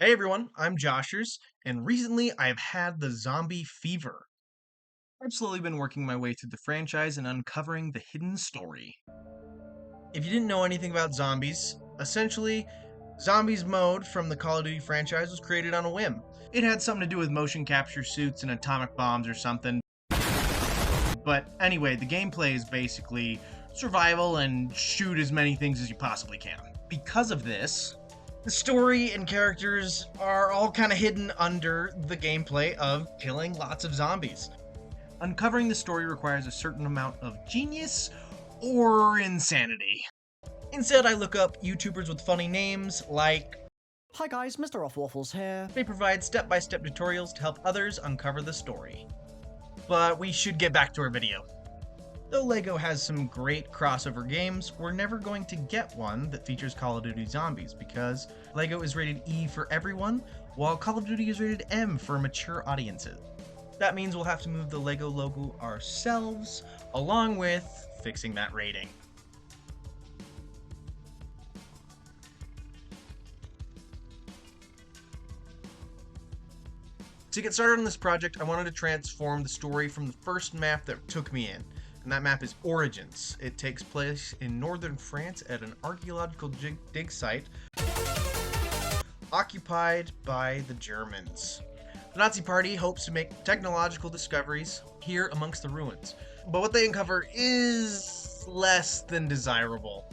Hey everyone, I'm Joshers, and recently I've had the zombie fever. I've slowly been working my way through the franchise and uncovering the hidden story. If you didn't know anything about zombies, essentially, Zombies mode from the Call of Duty franchise was created on a whim. It had something to do with motion capture suits and atomic bombs or something. But anyway, the gameplay is basically survival and shoot as many things as you possibly can. Because of this, the story and characters are all kind of hidden under the gameplay of killing lots of zombies. Uncovering the story requires a certain amount of genius or insanity. Instead, I look up YouTubers with funny names like Hi guys, Mr. Off Waffles here. they provide step-by-step tutorials to help others uncover the story. But we should get back to our video. Though LEGO has some great crossover games, we're never going to get one that features Call of Duty Zombies because LEGO is rated E for everyone, while Call of Duty is rated M for mature audiences. That means we'll have to move the LEGO logo ourselves, along with fixing that rating. To get started on this project, I wanted to transform the story from the first map that took me in, and that map is Origins. It takes place in northern France at an archaeological dig site occupied by the Germans. The Nazi Party hopes to make technological discoveries here amongst the ruins, but what they uncover is less than desirable.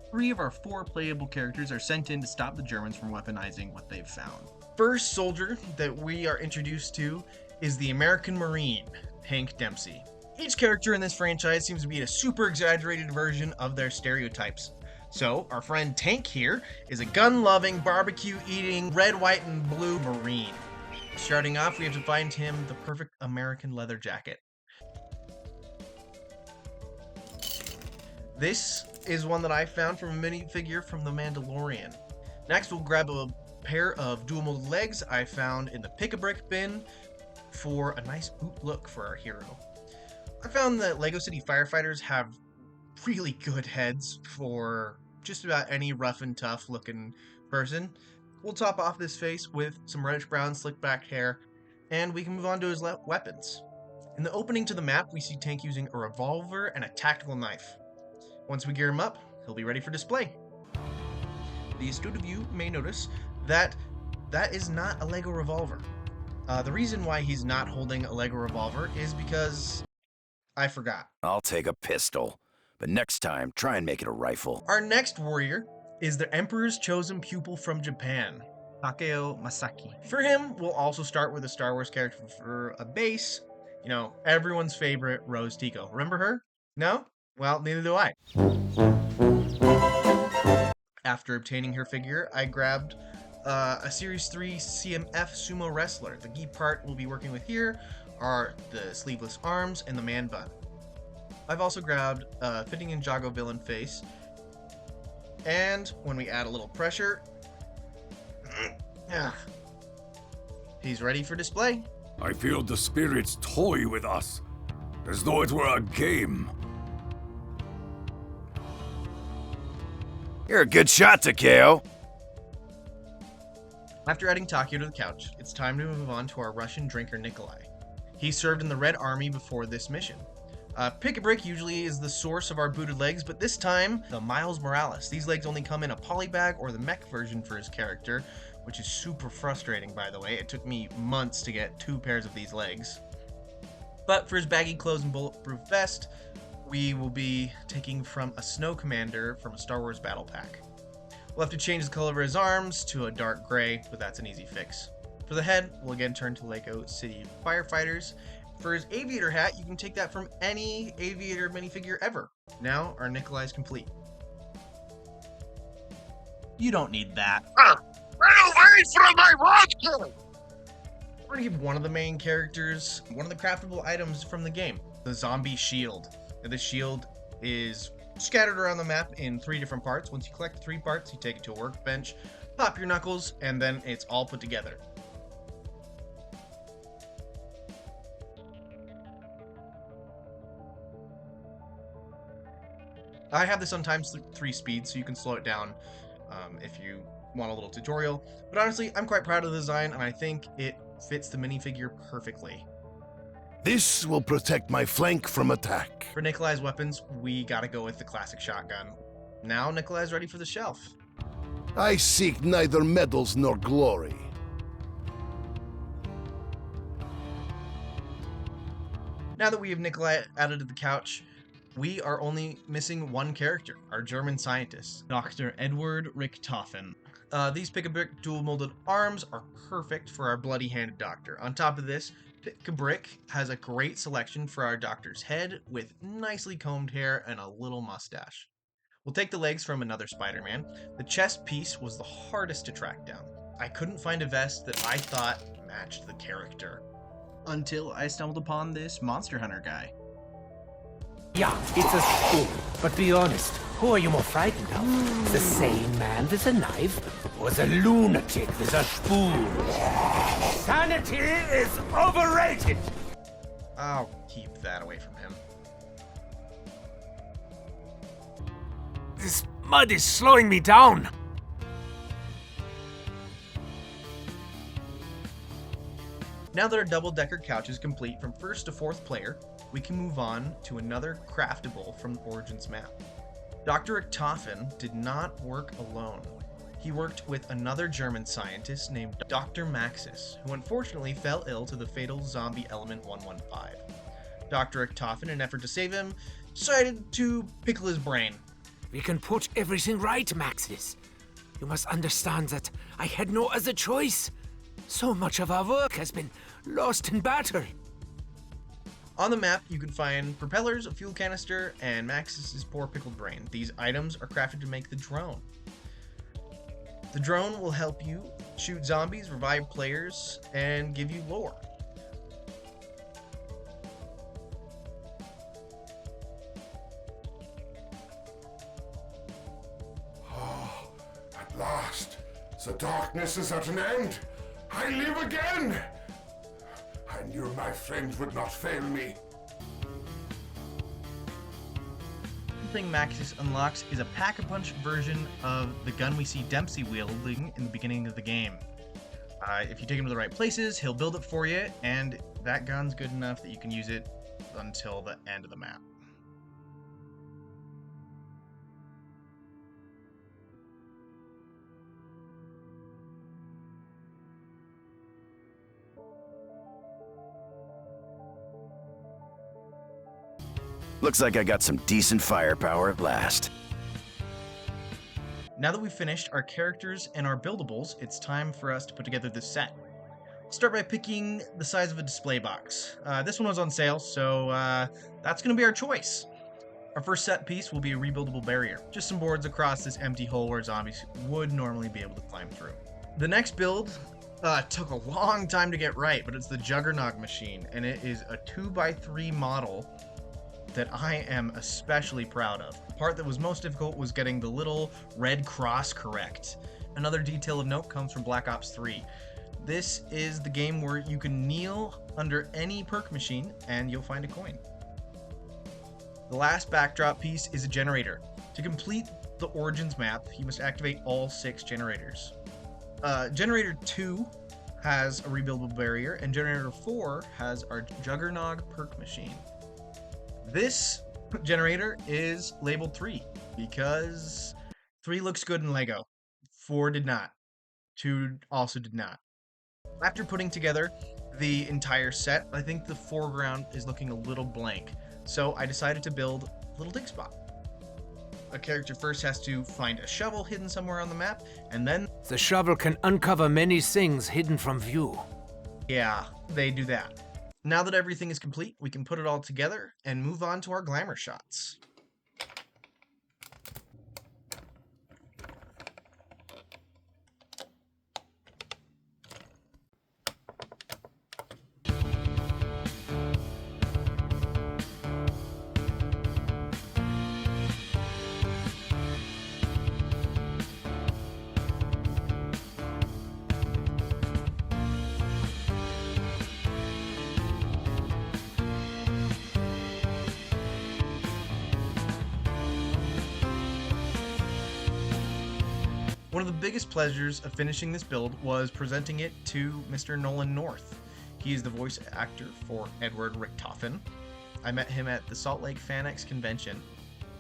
3 of our 4 playable characters are sent in to stop the Germans from weaponizing what they've found. First soldier that we are introduced to is the American Marine, Hank Dempsey. Each character in this franchise seems to be a super exaggerated version of their stereotypes. So, our friend Tank here is a gun-loving, barbecue-eating, red, white, and blue Marine. Starting off, we have to find him the perfect American leather jacket. This is one that I found from a minifigure from The Mandalorian. Next, we'll grab a pair of dual molded legs I found in the pick-a-brick bin for a nice boot look for our hero. I found that LEGO City Firefighters have really good heads for just about any rough and tough looking person. We'll top off this face with some reddish brown slick back hair, and we can move on to his weapons. In the opening to the map, we see Tank using a revolver and a tactical knife. Once we gear him up, he'll be ready for display. The astute of you may notice that is not a LEGO revolver. The reason why he's not holding a LEGO revolver is because I forgot. I'll take a pistol, but next time, try and make it a rifle. Our next warrior is the Emperor's chosen pupil from Japan, Takeo Masaki. For him, we'll also start with a Star Wars character for a base. You know, everyone's favorite, Rose Tico. Remember her? No? Well, neither do I. After obtaining her figure, I grabbed a Series 3 CMF sumo wrestler. The key part we'll be working with here are the sleeveless arms and the man bun. I've also grabbed a fitting Ninjago villain face, and when we add a little pressure, he's ready for display. I feel the spirits toy with us, as though it were a game. You're a good shot, Takeo. After adding Takeo to the couch, it's time to move on to our Russian drinker Nikolai. He served in the Red Army before this mission. Pick-a-brick usually is the source of our booted legs, but this time, the Miles Morales. These legs only come in a polybag or the mech version for his character, which is super frustrating, by the way. It took me months to get 2 pairs of these legs. But for his baggy clothes and bulletproof vest, we will be taking from a Snow Commander from a Star Wars Battle Pack. We'll have to change the color of his arms to a dark gray, but that's an easy fix. For the head, we'll again turn to LEGO City Firefighters. For his aviator hat, you can take that from any aviator minifigure ever. Now, our Nikolai is complete. You don't need that. Get away from my vodka! We're gonna give one of the main characters one of the craftable items from the game, the zombie shield. Now, this shield is scattered around the map in 3 different parts. Once you collect the 3 parts, you take it to a workbench, pop your knuckles, and then it's all put together. I have this on times 3 speed, so you can slow it down if you want a little tutorial. But honestly, I'm quite proud of the design, and I think it fits the minifigure perfectly. This will protect my flank from attack. For Nikolai's weapons, we gotta go with the classic shotgun. Now Nikolai's ready for the shelf. I seek neither medals nor glory. Now that we have Nikolai added to the couch, we are only missing one character, our German scientist, Dr. Edward Richtofen. These pick-a-brick dual-molded arms are perfect for our bloody-handed doctor. On top of this, Pick-a-brick has a great selection for our doctor's head with nicely combed hair and a little mustache. We'll take the legs from another Spider-Man. The chest piece was the hardest to track down. I couldn't find a vest that I thought matched the character, until I stumbled upon this Monster Hunter guy. Yeah, it's a spoon. But be honest, who are you more frightened of? The sane man with a knife, or the lunatic with a spoon? Sanity is overrated! I'll keep that away from him. This mud is slowing me down. Now that our double-decker couch is complete from first to fourth player, we can move on to another craftable from Origin's map. Dr. Richtofen did not work alone. He worked with another German scientist named Dr. Maxis, who unfortunately fell ill to the fatal zombie element 115. Dr. Richtofen, in an effort to save him, decided to pickle his brain. We can put everything right, Maxis. You must understand that I had no other choice. So much of our work has been lost in battle. On the map, you can find propellers, a fuel canister, and Maxis' poor pickled brain. These items are crafted to make the drone. The drone will help you shoot zombies, revive players, and give you lore. At last, the darkness is at an end. I live again. I knew my friends would not fail me. One thing Maxis unlocks is a pack-a-punch version of the gun we see Dempsey wielding in the beginning of the game. If you take him to the right places, he'll build it for you, and that gun's good enough that you can use it until the end of the map. Looks like I got some decent firepower at last. Now that we've finished our characters and our buildables, it's time for us to put together this set. We'll start by picking the size of a display box. This one was on sale, so that's going to be our choice. Our first set piece will be a rebuildable barrier, just some boards across this empty hole where zombies would normally be able to climb through. The next build took a long time to get right, but it's the Juggernog machine, and it is a 2x3 model that I am especially proud of. The part that was most difficult was getting the little red cross correct. Another detail of note comes from Black Ops 3. This is the game where you can kneel under any perk machine and you'll find a coin. The last backdrop piece is a generator. To complete the Origins map, you must activate all 6 generators. Generator 2 has a rebuildable barrier, and Generator 4 has our Juggernog perk machine. This generator is labeled 3 because 3 looks good in Lego. 4 did not. 2 also did not. After putting together the entire set, I think the foreground is looking a little blank. So I decided to build a little dig spot. A character first has to find a shovel hidden somewhere on the map, and then... The shovel can uncover many things hidden from view. Yeah, they do that. Now that everything is complete, we can put it all together and move on to our glamour shots. One of the biggest pleasures of finishing this build was presenting it to Mr. Nolan North. He is the voice actor for Edward Richtofen. I met him at the Salt Lake FanX convention.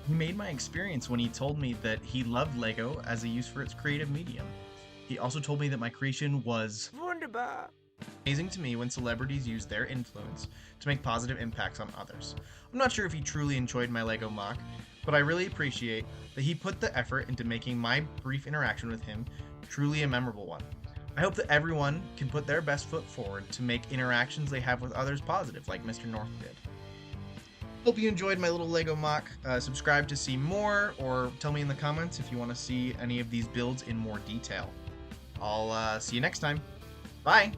He made my experience when he told me that he loved LEGO as a use for its creative medium. He also told me that my creation was Wunderbar. amazing to me when celebrities use their influence to make positive impacts on others. I'm not sure if he truly enjoyed my LEGO mock, but I really appreciate that he put the effort into making my brief interaction with him truly a memorable one. I hope that everyone can put their best foot forward to make interactions they have with others positive, like Mr. North did. Hope you enjoyed my little LEGO mock. Subscribe to see more, or tell me in the comments if you want to see any of these builds in more detail. I'll see you next time. Bye!